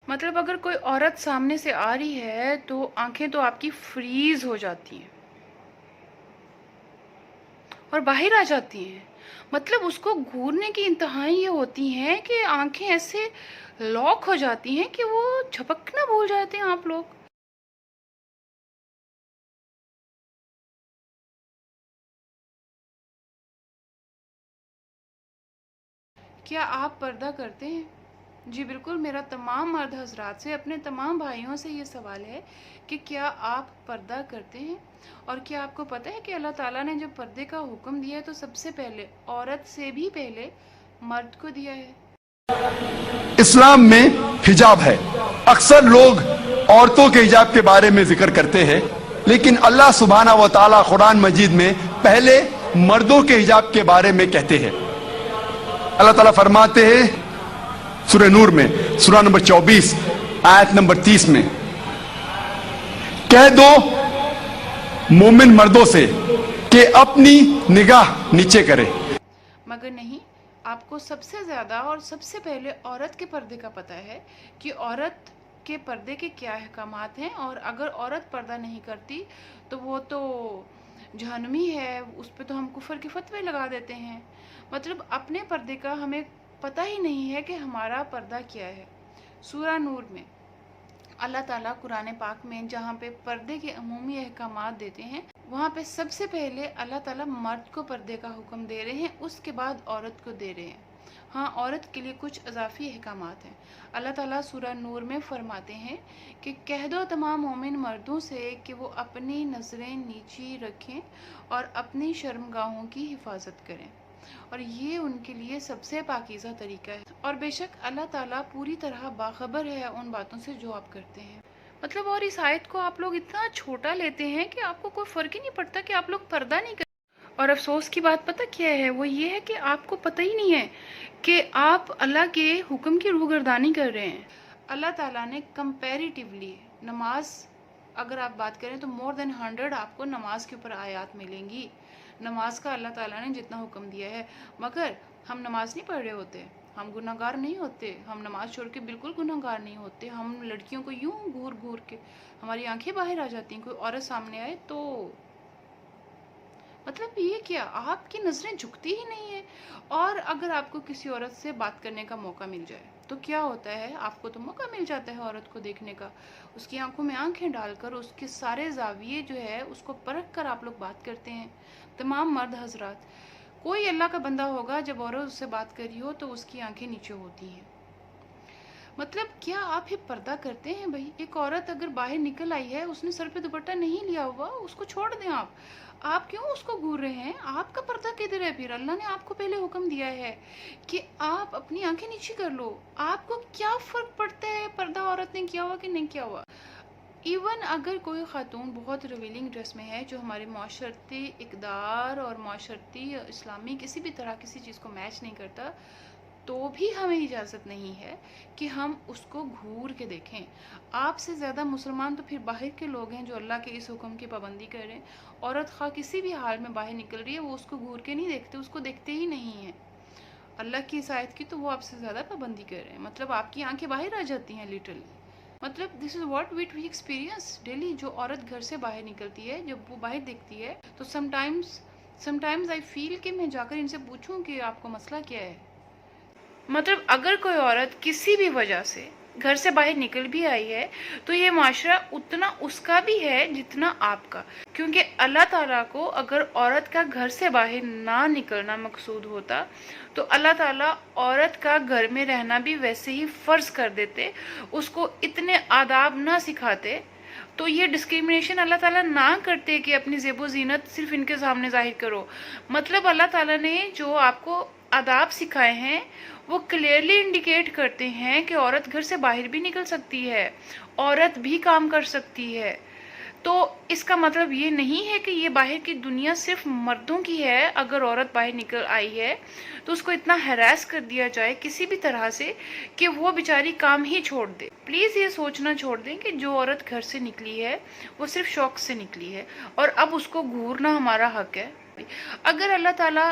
مطلب اگر کوئی عورت سامنے سے آ رہی ہے تو آنکھیں تو آپ کی فریز ہو جاتی ہیں اور باہر آ جاتی ہیں. مطلب اس کو گھورنے کی انتہائی یہ ہوتی ہیں کہ آنکھیں ایسے لاک ہو جاتی ہیں کہ وہ جھپکنا بھول جاتے ہیں آپ لوگ. کیا آپ پردہ کرتے ہیں؟ جی بالکل، میرا تمام مرد حضرات سے، اپنے تمام بھائیوں سے یہ سوال ہے کہ کیا آپ پردہ کرتے ہیں؟ اور کیا آپ کو پتہ ہے کہ اللہ تعالیٰ نے جب پردے کا حکم دیا ہے تو سب سے پہلے عورت سے بھی پہلے مرد کو دیا ہے. اسلام میں حجاب ہے. اکثر لوگ عورتوں کے حجاب کے بارے میں ذکر کرتے ہیں، لیکن اللہ سبحانہ و تعالیٰ قرآن مجید میں پہلے مردوں کے حجاب کے بارے میں کہتے ہیں. اللہ تعالیٰ فرماتے ہیں سورہ نور میں، سورہ نمبر 24 آیت نمبر 30 میں، کہہ دو مومن مردوں سے کہ اپنی نگاہ نیچے کرے. مگر نہیں، آپ کو سب سے زیادہ اور سب سے پہلے عورت کے پردے کا پتہ ہے کہ عورت کے پردے کے کیا احکامات ہیں، اور اگر عورت پردہ نہیں کرتی تو وہ تو جہنمی ہے، اس پہ تو ہم کفر کے فتوے لگا دیتے ہیں. مطلب اپنے پردے کا ہمیں پتہ ہی نہیں ہے کہ ہمارا پردہ کیا ہے. سورہ نور میں اللہ تعالیٰ قرآن پاک میں جہاں پہ پردے کے عمومی احکامات دیتے ہیں، وہاں پہ سب سے پہلے اللہ تعالیٰ مرد کو پردے کا حکم دے رہے ہیں، اس کے بعد عورت کو دے رہے ہیں. ہاں، عورت کے لیے کچھ اضافی احکامات ہیں. اللہ تعالیٰ سورہ نور میں فرماتے ہیں کہ کہہ دو تمام مومن مردوں سے کہ وہ اپنی نظریں نیچی رکھیں اور اپنی شرمگاہوں کی حفاظت کریں، اور یہ ان کے لیے سب سے پاکیزہ طریقہ ہے. اور بے شک اللہ تعالیٰ پوری طرح باخبر ہے ان باتوں سے جو آپ کرتے ہیں. مطلب اور اس آیت کو آپ لوگ اتنا چھوٹا لیتے ہیں کہ آپ کو کوئی فرق ہی نہیں پڑتا کہ آپ لوگ پردہ نہیں کرتے. اور افسوس کی بات پتہ کیا ہے؟ وہ یہ ہے کہ آپ کو پتہ ہی نہیں ہے کہ آپ اللہ کے حکم کی روگردانی کر رہے ہیں. اللہ تعالیٰ نے کمپیریٹیولی نماز، اگر آپ بات کریں تو مور دین 100 آپ کو نماز کے اوپر آیات ملیں گی، نماز کا اللہ تعالیٰ نے جتنا حکم دیا ہے. مگر ہم نماز نہیں پڑھ رہے ہوتے، ہم گناہ گار نہیں ہوتے، ہم نماز چھوڑ کے بالکل گناہ گار نہیں ہوتے. ہم لڑکیوں کو یوں گھور گھور کے ہماری آنکھیں باہر آ جاتی ہیں کوئی عورت سامنے آئے تو. مطلب یہ کیا، آپ کی نظریں جھکتی ہی نہیں ہیں. اور اگر آپ کو کسی عورت سے بات کرنے کا موقع مل جائے تو کیا ہوتا ہے؟ آپ کو تو موقع مل جاتا ہے عورت کو دیکھنے کا، اس کی آنکھوں میں آنکھیں ڈال کر اس کے سارے زاویے جو ہے اس کو پرکھ کر آپ لوگ بات کرتے ہیں. تمام مرد حضرات، کوئی اللہ کا بندہ ہوگا جب عورت اس سے بات کری ہو تو اس کی آنکھیں نیچے ہوتی ہیں. مطلب کیا آپ یہ پردہ کرتے ہیں بھائی؟ ایک عورت اگر باہر نکل آئی ہے، اس نے سر پہ دوپٹہ نہیں لیا ہوا، اس کو چھوڑ دیں. آپ کیوں اس کو گھور رہے ہیں؟ آپ کا پردہ کدھر ہے پھر؟ اللہ نے آپ کو پہلے حکم دیا ہے کہ آپ اپنی آنکھیں نیچی کر لو. آپ کو کیا فرق پڑتا ہے پردہ عورت نے کیا ہوا کہ نہیں کیا ہوا؟ ایون اگر کوئی خاتون بہت ریویلنگ ڈریس میں ہے جو ہمارے معاشرتی اقدار اور معاشرتی اسلامی کسی بھی طرح کسی چیز کو میچ نہیں کرتا، تو بھی ہمیں اجازت نہیں ہے کہ ہم اس کو گھور کے دیکھیں. آپ سے زیادہ مسلمان تو پھر باہر کے لوگ ہیں جو اللہ کے اس حکم کی پابندی کر رہے ہیں. عورت خواہ کسی بھی حال میں باہر نکل رہی ہے، وہ اس کو گھور کے نہیں دیکھتے، اس کو دیکھتے ہی نہیں ہیں. اللہ کی اس آیت کی تو وہ آپ سے زیادہ پابندی کر رہے ہیں. مطلب آپ کی آنکھیں باہر آ جاتی ہیں لٹرلی. مطلب this is what we experience daily. جو عورت گھر سے باہر نکلتی ہے، جب وہ باہر دیکھتی ہے تو سم ٹائمز آئی فیل کہ میں جا کر ان سے پوچھوں کہ آپ کو مسئلہ کیا ہے. مطلب اگر کوئی عورت کسی بھی وجہ سے گھر سے باہر نکل بھی آئی ہے تو یہ معاشرہ اتنا اس کا بھی ہے جتنا آپ کا. کیونکہ اللہ تعالیٰ کو اگر عورت کا گھر سے باہر نہ نکلنا مقصود ہوتا تو اللہ تعالیٰ عورت کا گھر میں رہنا بھی ویسے ہی فرض کر دیتے، اس کو اتنے آداب نہ سکھاتے. تو یہ ڈسکریمنیشن اللہ تعالیٰ نہ کرتے کہ اپنی زیب و زینت صرف ان کے سامنے ظاہر کرو. مطلب اللہ تعالیٰ نے جو آپ کو آداب سکھائے ہیں وہ کلیئرلی انڈیکیٹ کرتے ہیں کہ عورت گھر سے باہر بھی نکل سکتی ہے، عورت بھی کام کر سکتی ہے. تو اس کا مطلب یہ نہیں ہے کہ یہ باہر کی دنیا صرف مردوں کی ہے. اگر عورت باہر نکل آئی ہے تو اس کو اتنا ہراس کر دیا جائے کسی بھی طرح سے کہ وہ بیچاری کام ہی چھوڑ دے. پلیز یہ سوچنا چھوڑ دیں کہ جو عورت گھر سے نکلی ہے وہ صرف شوق سے نکلی ہے اور اب اس کو گھورنا ہمارا حق ہے. اگر اللہ تعالیٰ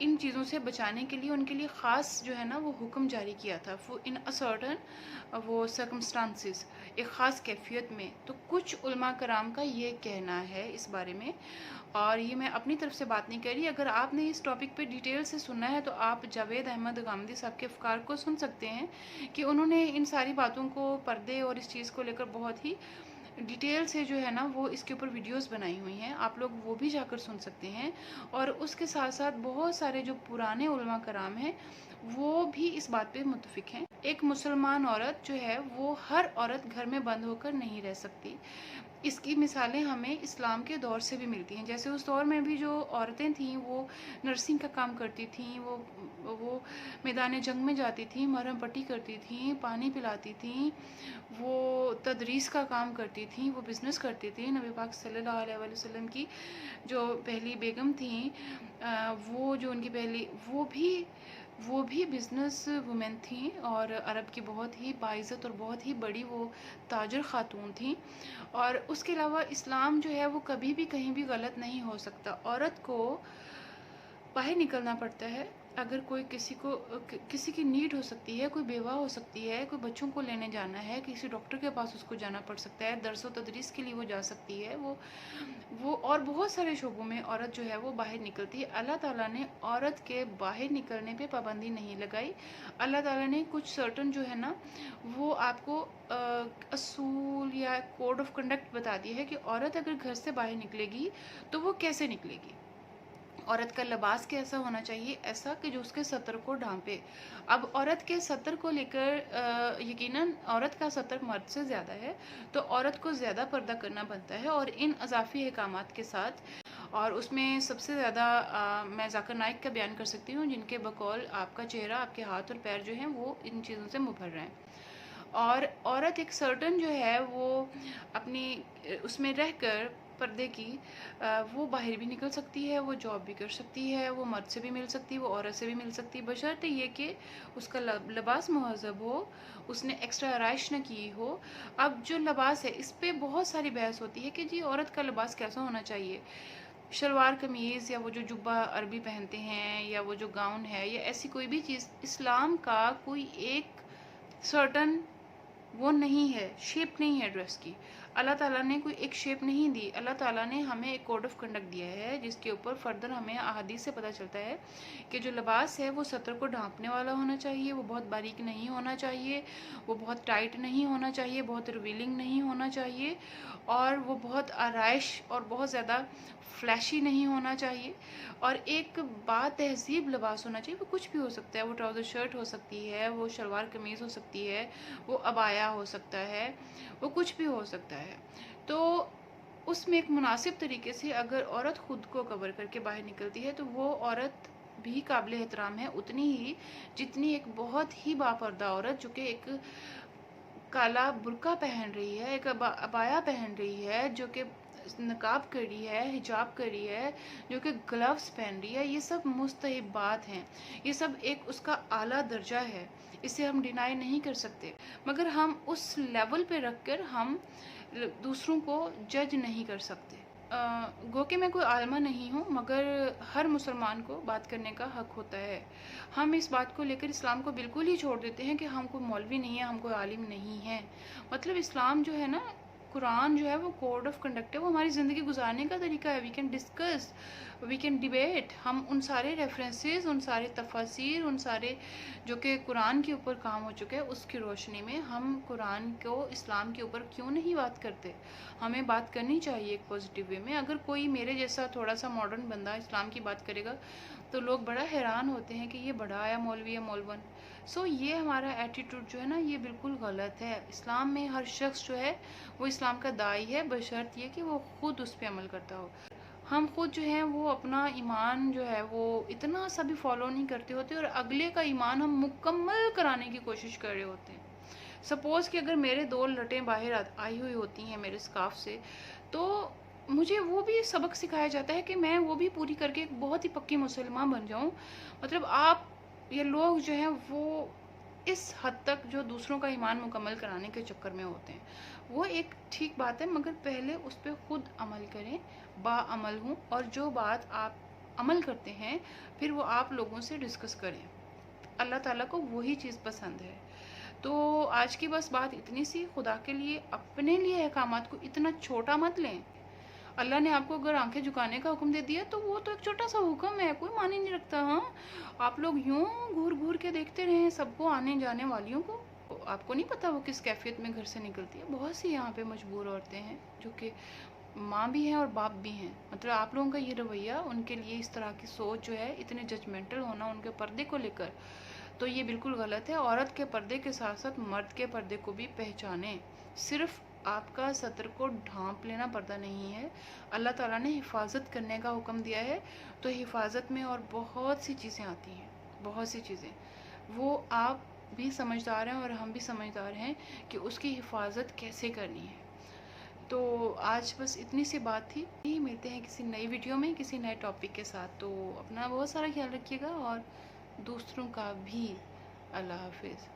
ان چیزوں سے بچانے کے لیے ان کے لیے خاص جو ہے نا وہ حکم جاری کیا تھا، ان سرٹن وہ سرکمسٹانسز، ایک خاص کیفیت میں۔ تو کچھ علماء کرام کا یہ کہنا ہے اس بارے میں، اور یہ میں اپنی طرف سے بات نہیں کر رہی۔ اگر آپ نے اس ٹاپک پہ ڈیٹیل سے سننا ہے تو آپ جاوید احمد غامدی صاحب کے افکار کو سن سکتے ہیں کہ انہوں نے ان ساری باتوں کو، پردے اور اس چیز کو لے کر بہت ہی ڈیٹیل سے جو ہے نا وہ اس کے اوپر ویڈیوز بنائی ہوئی ہیں، آپ لوگ وہ بھی جا کر سن سکتے ہیں۔ اور اس کے ساتھ ساتھ بہت سارے جو پرانے علماء کرام ہیں وہ بھی اس بات پہ متفق ہیں۔ ایک مسلمان عورت جو ہے وہ ہر عورت گھر میں بند ہو کر نہیں رہ سکتی۔ اس کی مثالیں ہمیں اسلام کے دور سے بھی ملتی ہیں، جیسے اس دور میں بھی جو عورتیں تھیں وہ نرسنگ کا کام کرتی تھیں، وہ میدان جنگ میں جاتی تھیں، مرہم پٹی کرتی تھیں، پانی پلاتی تھیں، وہ تدریس کا کام کرتی تھیں، وہ بزنس کرتی تھیں۔ نبی پاک صلی اللہ علیہ وآلہ وسلم کی جو پہلی بیگم تھیں، وہ جو ان کی پہلی، وہ بھی بزنس وومن تھیں، اور عرب کی بہت ہی باعزت اور بہت ہی بڑی وہ تاجر خاتون تھیں۔ اور اس کے علاوہ اسلام جو ہے وہ کبھی بھی کہیں بھی غلط نہیں ہو سکتا۔ عورت کو باہر نکلنا پڑتا ہے، اگر کوئی کسی کی نیڈ ہو سکتی ہے، کوئی بیوہ ہو سکتی ہے، کوئی بچوں کو لینے جانا ہے، کسی ڈاکٹر کے پاس اس کو جانا پڑ سکتا ہے، درس و تدریس کے لیے وہ جا سکتی ہے، وہ اور بہت سارے شعبوں میں عورت جو ہے وہ باہر نکلتی ہے۔ اللہ تعالیٰ نے عورت کے باہر نکلنے پہ پابندی نہیں لگائی۔ اللہ تعالیٰ نے کچھ سرٹن جو ہے نا وہ آپ کو اصول یا کوڈ آف کنڈکٹ بتا دی ہے کہ عورت اگر گھر سے باہر نکلے گی تو وہ کیسے نکلے گی۔ عورت کا لباس کیسا ہونا چاہیے؟ ایسا کہ جو اس کے سطر کو ڈھانپے۔ اب عورت کے سطر کو لے کر یقیناً عورت کا سطر مرد سے زیادہ ہے، تو عورت کو زیادہ پردہ کرنا بنتا ہے، اور ان اضافی احکامات کے ساتھ۔ اور اس میں سب سے زیادہ میں ذاکر نائک کا بیان کر سکتی ہوں، جن کے بقول آپ کا چہرہ، آپ کے ہاتھ اور پیر جو ہیں وہ ان چیزوں سے مبھر رہے ہیں۔ اور عورت ایک سرٹن جو ہے وہ اپنی اس میں رہ کر پردے کی، وہ باہر بھی نکل سکتی ہے، وہ جاب بھی کر سکتی ہے، وہ مرد سے بھی مل سکتی ہے، وہ عورت سے بھی مل سکتی ہے، بشرطے یہ کہ اس کا لباس مہذب ہو، اس نے ایکسٹرا آرائش نہ کی ہو۔ اب جو لباس ہے اس پہ بہت ساری بحث ہوتی ہے کہ جی عورت کا لباس کیسا ہونا چاہیے، شلوار قمیض یا وہ جو جبہ عربی پہنتے ہیں یا وہ جو گاؤن ہے یا ایسی کوئی بھی چیز، اسلام کا کوئی ایک سرٹن وہ نہیں ہے، شیپ نہیں ہے ڈریس کی۔ اللہ تعالیٰ نے کوئی ایک شیپ نہیں دی، اللہ تعالیٰ نے ہمیں ایک کوڈ آف کنڈکٹ دیا ہے جس کے اوپر فردر ہمیں احادیث سے پتہ چلتا ہے کہ جو لباس ہے وہ سطر کو ڈھانپنے والا ہونا چاہیے، وہ بہت باریک نہیں ہونا چاہیے، وہ بہت ٹائٹ نہیں ہونا چاہیے، بہت ریویلنگ نہیں ہونا چاہیے، اور وہ بہت آرائش اور بہت زیادہ فلیشی نہیں ہونا چاہیے۔ اور ایک تہذیب لباس ہونا چاہیے، وہ کچھ بھی ہو سکتا ہے، وہ ٹراؤزر شرٹ ہو سکتی ہے، وہ شلوار قمیض ہو سکتی ہے، وہ عبایا ہو سکتا ہے، وہ کچھ بھی ہو سکتا ہے۔ تو اس میں ایک مناسب طریقے سے اگر عورت خود کو کور کر کے باہر نکلتی ہے تو وہ عورت بھی قابل احترام ہے اتنی ہی جتنی ایک بہت ہی باپردہ عورت جو کہ ایک کالا برقع پہن رہی ہے، ایک عبایا پہن رہی ہے، جو کہ نقاب کر رہی ہے، حجاب کر رہی ہے، جو کہ گلوز پہن رہی ہے۔ یہ سب مستحبات ہیں، یہ سب ایک اس کا اعلیٰ درجہ ہے، اسے ہم ڈینائی نہیں کر سکتے، مگر ہم اس لیول پہ رکھ کر ہم دوسروں کو جج نہیں کر سکتے۔ گو کہ میں کوئی عالمہ نہیں ہوں، مگر ہر مسلمان کو بات کرنے کا حق ہوتا ہے۔ ہم اس بات کو لے کر اسلام کو بالکل ہی چھوڑ دیتے ہیں کہ ہم کوئی مولوی نہیں ہیں، ہم کوئی عالم نہیں ہیں۔ مطلب اسلام جو ہے نا، قرآن جو ہے وہ کوڈ آف کنڈکٹ ہے، وہ ہماری زندگی گزارنے کا طریقہ ہے۔ We can discuss, we can debate, ہم ان سارے ریفرنسز، ان سارے تفاسیر، ان سارے جو کہ قرآن کے اوپر کام ہو چکے ہیں، اس کی روشنی میں ہم قرآن کو اسلام کے اوپر کیوں نہیں بات کرتے؟ ہمیں بات کرنی چاہیے ایک پازیٹیو وے میں۔ اگر کوئی میرے جیسا تھوڑا سا ماڈرن بندہ اسلام کی بات کرے گا تو لوگ بڑا حیران ہوتے ہیں کہ یہ بڑا آیا مولوی ہے، مولون۔ یہ ہمارا ایٹیٹیوڈ جو ہے نا یہ بالکل غلط ہے۔ اسلام میں ہر شخص جو ہے وہ اسلام کا داعی ہے، بشرط یہ کہ وہ خود اس پہ عمل کرتا ہو۔ ہم خود جو ہیں وہ اپنا ایمان جو ہے وہ اتنا سا بھی فالو نہیں کرتے ہوتے، اور اگلے کا ایمان ہم مکمل کرانے کی کوشش کر رہے ہوتے ہیں۔ سپوز کہ اگر میرے 2 لٹیں باہر آئی ہوئی ہوتی ہیں میرے اسکارف سے، تو مجھے وہ بھی سبق سکھایا جاتا ہے کہ میں وہ بھی پوری کر کے ایک بہت ہی پکی مسلمان بن جاؤں۔ مطلب آپ یہ لوگ جو ہیں وہ اس حد تک جو دوسروں کا ایمان مکمل کرانے کے چکر میں ہوتے ہیں، وہ ایک ٹھیک بات ہے، مگر پہلے اس پہ خود عمل کریں، با عمل ہوں، اور جو بات آپ عمل کرتے ہیں پھر وہ آپ لوگوں سے ڈسکس کریں. اللہ تعالیٰ کو وہی چیز پسند ہے. تو آج کی بس بات اتنی سی. خدا کے لیے اپنے لیے احکامات کو اتنا چھوٹا مت لیں. اللہ نے آپ کو اگر آنکھیں جھکانے کا حکم دے دیا تو وہ تو ایک چھوٹا سا حکم ہے, کوئی معنی نہیں رکھتا. ہاں, آپ لوگ یوں گھور گھور کے دیکھتے رہیں سب کو, آنے جانے والیوں کو. آپ کو نہیں پتا وہ کس کیفیت میں گھر سے نکلتی ہے. بہت سی یہاں پہ مجبور عورتیں ہیں جو کہ ماں بھی ہیں اور باپ بھی ہیں. مطلب آپ لوگوں کا یہ رویہ, ان کے لیے اس طرح کی سوچ جو ہے, اتنے ججمنٹل ہونا ان کے پردے کو لے کر, تو یہ بالکل غلط ہے. عورت کے پردے کے ساتھ ساتھ مرد کے پردے کو بھی پہچانیں. صرف آپ کا سطر کو ڈھانپ لینا پردہ نہیں ہے. اللہ تعالیٰ نے حفاظت کرنے کا حکم دیا ہے, تو حفاظت میں اور بہت سی چیزیں آتی ہیں, بہت سی چیزیں. وہ آپ بھی سمجھدار ہیں اور ہم بھی سمجھدار ہیں کہ اس کی حفاظت کیسے کرنی ہے. تو آج بس اتنی سی بات تھی. ملتے ہیں کسی نئی ویڈیو میں کسی نئے ٹاپک کے ساتھ. تو اپنا بہت سارا خیال رکھیے گا اور دوسروں کا بھی. اللہ حافظ.